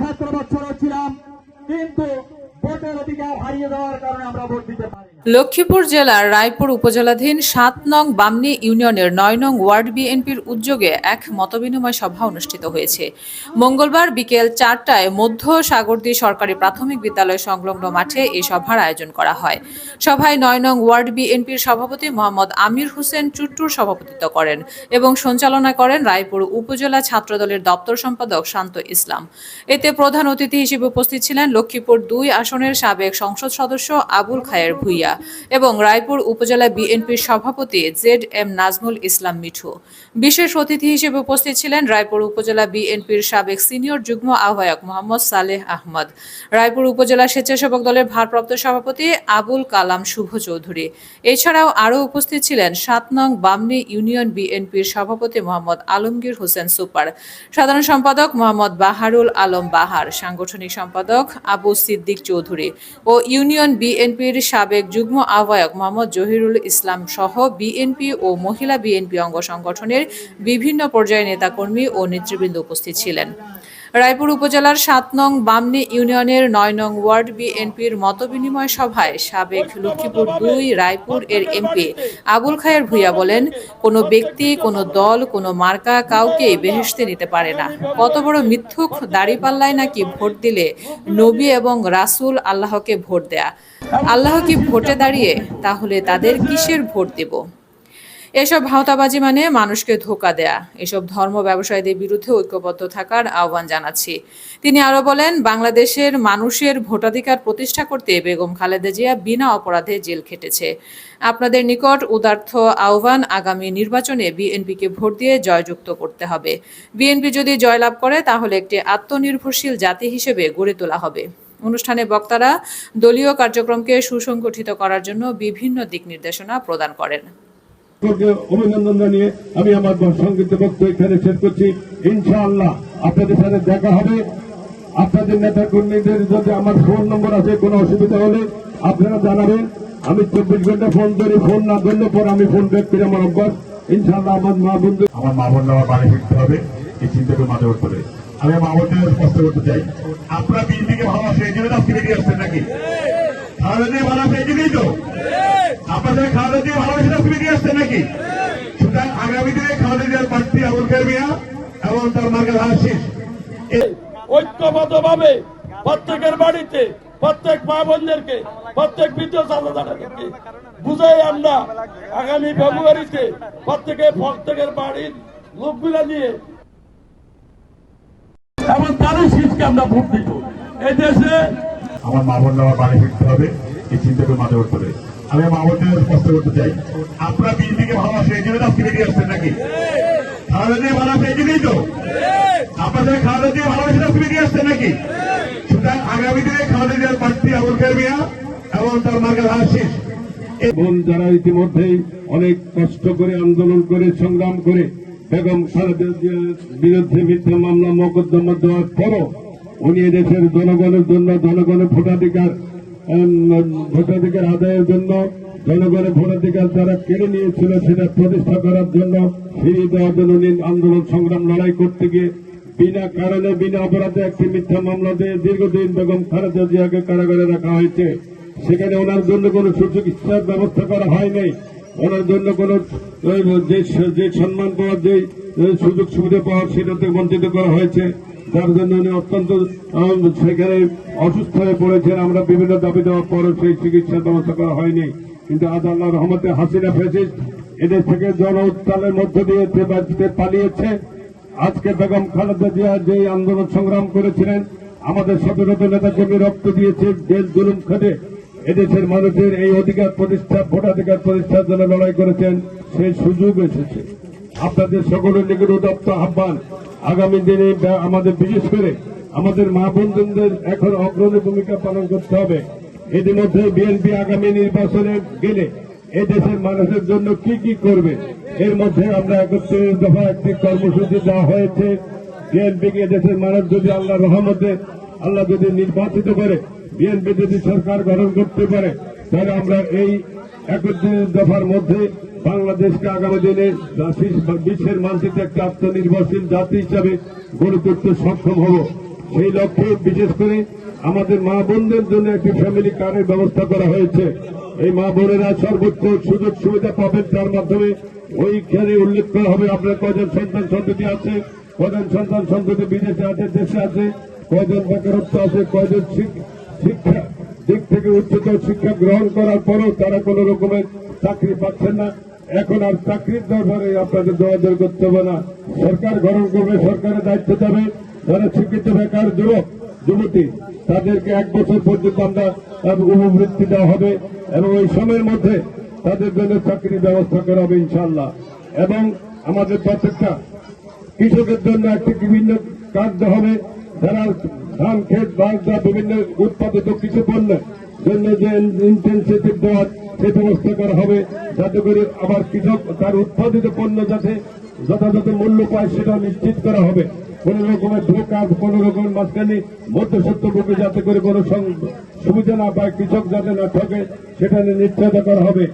17 বছর ছিলাম, কিন্তু ভোটের অধিকার হারিয়ে দেওয়ার কারণে আমরা ভোট দিতে পারি না। লক্ষ্মীপুর জেলার রায়পুর উপজেলাধীন ৭ নং বামনী ইউনিয়নের ৯ নং ওয়ার্ড বিএনপির উদ্যোগে এক মতবিনিময় সভা অনুষ্ঠিত হয়েছে। মঙ্গলবার বিকেল ৪টায় মধ্য সাগরদী সরকারি প্রাথমিক বিদ্যালয় সংলগ্ন মাঠে এই সভার আয়োজন করা হয়। সভায় ৯ নং ওয়ার্ড বিএনপির সভাপতি মোহাম্মদ আমির হোসেন চুট্টুর সভাপতিত্ব করেন এবং সঞ্চালনা করেন রায়পুর উপজেলা ছাত্রদলের দপ্তর সম্পাদক শান্ত ইসলাম। এতে প্রধান অতিথি হিসেবে উপস্থিত ছিলেন লক্ষ্মীপুর ২ আসনের সাবেক সংসদ সদস্য আবুল খায়ের ভূঁইয়া এবং রায়পুর উপজেলা বিএনপির সভাপতি ZM নাজমুল ইসলাম মিঠু। বিশেষ অতিথি হিসেবে উপস্থিত ছিলেন রায়পুর উপজেলা বিএনপির সাবেক সিনিয়র যুগ্ম আহ্বায়ক মোহাম্মদ সালেহ আহমদ, রায়পুর উপজেলা স্বেচ্ছাসেবক দলের ভারপ্রাপ্ত সভাপতি আবুল কালাম শুভ চৌধুরী। এছাড়াও আরও উপস্থিত ছিলেন ৭ নং বামনী ইউনিয়ন বিএনপির সভাপতি মোহাম্মদ আলমগীর হোসেন সুপার, সাধারণ সম্পাদক মোহাম্মদ বাহারুল আলম বাহার, সাংগঠনিক সম্পাদক আবু সিদ্দিক চৌধুরী ও ইউনিয়ন বিএনপির সাবেক যুগ্ম আহ্বায়ক মোহাম্মদ জহিরুল ইসলাম সহ বিএনপি ও মহিলা বিএনপি অঙ্গ সংগঠনের বিভিন্ন পর্যায়ের নেতাকর্মী ও নেতৃবৃন্দ উপস্থিত ছিলেন। রায়পুর উপজেলার ৭ নং বামনী ইউনিয়নের ৯ নং ওয়ার্ড বিএনপির মতবিনিময় সভায় সাবেক লক্ষ্মীপুর ২ রায়পুর এর এমপি আবুল খায়ের ভূঁইয়া বলেন, কোনো ব্যক্তি, কোনো দল, কোনো মার্কা কাউকেই বেহেশতে নিতে পারে না। কত বড় মিথ্যুক দাঁড়িপাল্লায় নাকি ভোট দিলে নবী এবং রাসূল আল্লাহকে ভোট দেয়া। আল্লাহ কি ভোটে দাঁড়িয়ে? তাহলে তাদের কিসের ভোট দেব? এসব ভাওতাবাজি মানে মানুষকে ধোঁকা দেয়া। এসব ধর্ম ব্যবসায়ীদের বিরুদ্ধে ঐক্যবদ্ধ থাকার আহ্বান জানাচ্ছি। তিনি আরো বলেন, বাংলাদেশের মানুষের ভোটাধিকার প্রতিষ্ঠা করতে বেগম খালেদা জিয়া বিনা অপরাধে জেল খেটেছে। আপনাদের নিকট উদার্থ আহ্বান, আগামী নির্বাচনে বিএনপিকে ভোট দিয়ে জয়যুক্ত করতে হবে। বিএনপি যদি জয়লাভ করে তাহলে একটি আত্মনির্ভরশীল জাতি হিসেবে গড়ে তোলা হবে। অনুষ্ঠানে বক্তারা দলীয় কার্যক্রমকে সুসংগঠিত করার জন্য বিভিন্ন দিক নির্দেশনা প্রদান করেন। অভিনন্দন জানিয়ে আমি আমার সংক্ষিপ্ত বক্তব্য এখানে শেষ করছি। ইনশাআল্লাহ আপনাদের সাথে দেখা হবে। আপনাদের নেতা কর্মীদের যদি আমার ফোন নম্বর আছে, কোনো অসুবিধা হলে আপনারা জানাবেন। আমি 24 ঘন্টা ফোন ধরি, ফোন না ধরলে পর আমি ফোন ব্যাক করি। আমার অভ্যাস। ইনশাআল্লাহ আমার মা বোন আমার বাড়ি ফিরতে হবে, এই চিন্তাকে মাঝে উঠতে হবে। আমি মা বোনদের স্পষ্ট করতে চাই, আপনারা বিএনপিকে ভালোবাসেন, এই জন্য আজকে বেরিয়ে আসছেন নাকি? খালেদা জিয়া ভালোবাসে এই জন্যই তো আপনাদের খালেদা জিয়া ভালোবাসে আজকে বেরিয়ে আসছেন নাকি? সুতরাং আগামী দিনে খালেদা জিয়ার প্রার্থী আবুল খায়ের মিয়া এবং তার মার্কা আশিস ঐক্যবদ্ধভাবে প্রত্যেকের বাড়িতে প্রত্যেক মা বোনদেরকে, প্রত্যেক বৃদ্ধ চাচাদেরকে বুঝাই আমরা আগামী ফেব্রুয়ারিতে প্রত্যেকের বাড়ির লোকগুলা নিয়ে এবং তারই শীতকে আমরা ভোট দিব। এই দেশে আমার মা বোন আমার বাড়ি ফিরতে হবে, এই চিন্তাকে মাঝে উঠতে হবে। আমি মা বোনদের স্পষ্ট করতে চাই, আপনারা বিএনপিকে ভালোবাসেন, এই জন্য আজকে বেরিয়ে আসছেন নাকি? খালেদা জিয়া ভালোবাসে এই জন্যই তো আপনাদের খালেদা জিয়া ভালোবাসে আজকে বেরিয়ে আসছেন নাকি? সুতরাং আগামী দিনে খালেদা জিয়ার প্রার্থী আবুল খায়ের মিয়া এবং তার মার্কা আশিস এবং যারা ইতিমধ্যেই অনেক কষ্ট করে আন্দোলন করে সংগ্রাম করে বেগম খালেদা জিয়ার বিরুদ্ধে মিথ্যা মামলা মোকদ্দমা দেওয়ার পরও উনি দেশের জনগণের জন্য, জনগণের ভোটাধিকার আদায়ের জন্য, জনগণের ভোটাধিকার যারা কেড়ে নিয়েছিল সেটা প্রতিষ্ঠা করার জন্য, ফিরিয়ে দেওয়ার জন্য উনি আন্দোলন সংগ্রাম লড়াই করতে গিয়ে বিনা কারণে, বিনা অপরাধে একটি মিথ্যা মামলা দিয়ে দীর্ঘদিন বেগম খালেদা জিয়াকে কারাগারে রাখা হয়েছে। সেখানে ওনার জন্য কোনো সুচিকিৎসার ব্যবস্থা করা হয়নি। ওনার জন্য কোন যে সম্মান পাওয়ার, যে সুযোগ সুবিধা পাওয়ার, সেটা থেকে বঞ্চিত করা হয়েছে। যার জন্য উনি অত্যন্ত সেখানে অসুস্থ হয়ে পড়েছেন। আমরা বিভিন্ন দাবি দেওয়ার পরও সেই চিকিৎসার ব্যবস্থা করা হয়নি। কিন্তু আজ আল্লাহর রহমতে হাসিনা ফ্যাসিস্ট এদের থেকে জন উত্তালের মধ্য দিয়ে পালিয়েছে। আজকে বেগম খালেদা জিয়া যে আন্দোলন সংগ্রাম করেছিলেন, আমাদের শত শত নেতাকর্মী রক্ত দিয়েছে, জেল জুলুম খেটে এদেশের মানুষের এই অধিকার প্রতিষ্ঠা, ভোটাধিকার প্রতিষ্ঠার জন্য লড়াই করেছেন, সেই সুযোগ এসেছে। আপনাদের সকলের নিকট উদাত্ত আহ্বান, আগামী দিনে আমাদের বিশেষ করে আমাদের মা বোনদের এখন অগ্রণী ভূমিকা পালন করতে হবে। ইতিমধ্যে বিএনপি আগামী নির্বাচনে গেলে এদেশের মানুষের জন্য কি কি করবে, এর মধ্যে আমরা 31 দফা একটি কর্মসূচি দেওয়া হয়েছে। বিএনপিকে এদেশের মানুষ যদি আল্লাহর রহমতে আল্লাহ যদি নির্বাচিত করে, বিএনপি যদি সরকার গঠন করতে পারে, তাহলে আমরা এই 31 দফার মধ্যে বাংলাদেশকে আগামী দিনে বিশ্বের মানচিত্রে একটি আত্মনির্ভরশীল জাতি হিসাবে গড়ে তুলতে সক্ষম হব। সেই লক্ষ্যে বিশেষ করে আমাদের মা বোনদের জন্য একটি ফ্যামিলি কার্ডের ব্যবস্থা করা হয়েছে। এই মা বোনেরা সর্বোচ্চ সুযোগ সুবিধা পাবেন, তার মাধ্যমে ওইখানে উল্লেখ করা হবে আপনার কয়জন সন্তান সন্ততি আছে, কয়জন সন্তান সন্ততি বিদেশে আছে, দেশে আছে, কয়জন বেকারত্ব আছে, কয়জন শিক্ষা দিক থেকে উচ্চতর শিক্ষা গ্রহণ করার পরেও তারা কোন রকমের চাকরি পাচ্ছেন না। এখন আর চাকরির দরবারে আপনাদের দৌড়াদৌড়ি করতে হবে না, সরকার গ্রহণ করবে, সরকারের দায়িত্ব যাবে। যারা শিক্ষিত বেকার যুবক যুবতী তাদেরকে 1 বছর পর্যন্ত আমরা উপবৃত্তি দেওয়া হবে এবং ওই সময়ের মধ্যে তাদের জন্য চাকরির ব্যবস্থা করা হবে ইনশাআল্লাহ। এবং আমাদের প্রত্যেকটা কৃষকের জন্য একটি বিভিন্ন কাজ দেওয়া হবে, যারা ধান ক্ষেত বাঁশ বা বিভিন্ন উৎপাদিত কৃষি পণ্যের জন্য যে ইনসেনটিভ দেওয়ার সেই ব্যবস্থা করা হবে, যাতে করে আবার কৃষক তার উৎপাদিত পণ্য যাতে যথাযথ মূল্য পায় সেটা নিশ্চিত করা হবে। কোন রকমের ধোকা, কোন রকমের মাঝখানে মধ্যস্বত্বভোগী যাতে করে কোনো সুবিধা না পায়, কৃষক যাতে না ঠকে সেটা নিশ্চয়তা করা হবে।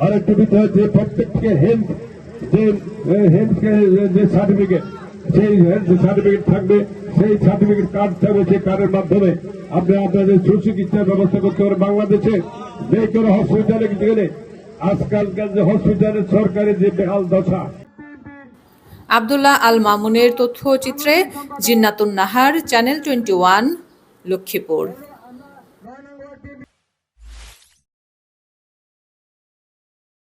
আরেকটি বিষয় যে প্রত্যেককে হেলথ যে সার্টিফিকেট, সেই হেলথ সার্টিফিকেট থাকবে, সেই সার্টিফিকেট কার্ড থাকবে, সেই কার্ডের মাধ্যমে আপনি আপনাদের সুচিকিৎসার ব্যবস্থা করতে পারেন। বাংলাদেশে যে কোনো হসপিটালে গেলে আজকালকার যে হসপিটালের সরকারি যে বেহাল দশা। আব্দুল্লাহ আল মামুনের তথ্যচিত্রে জিন্নাতুন নাহার, চ্যানেল 21, লক্ষ্মীপুর।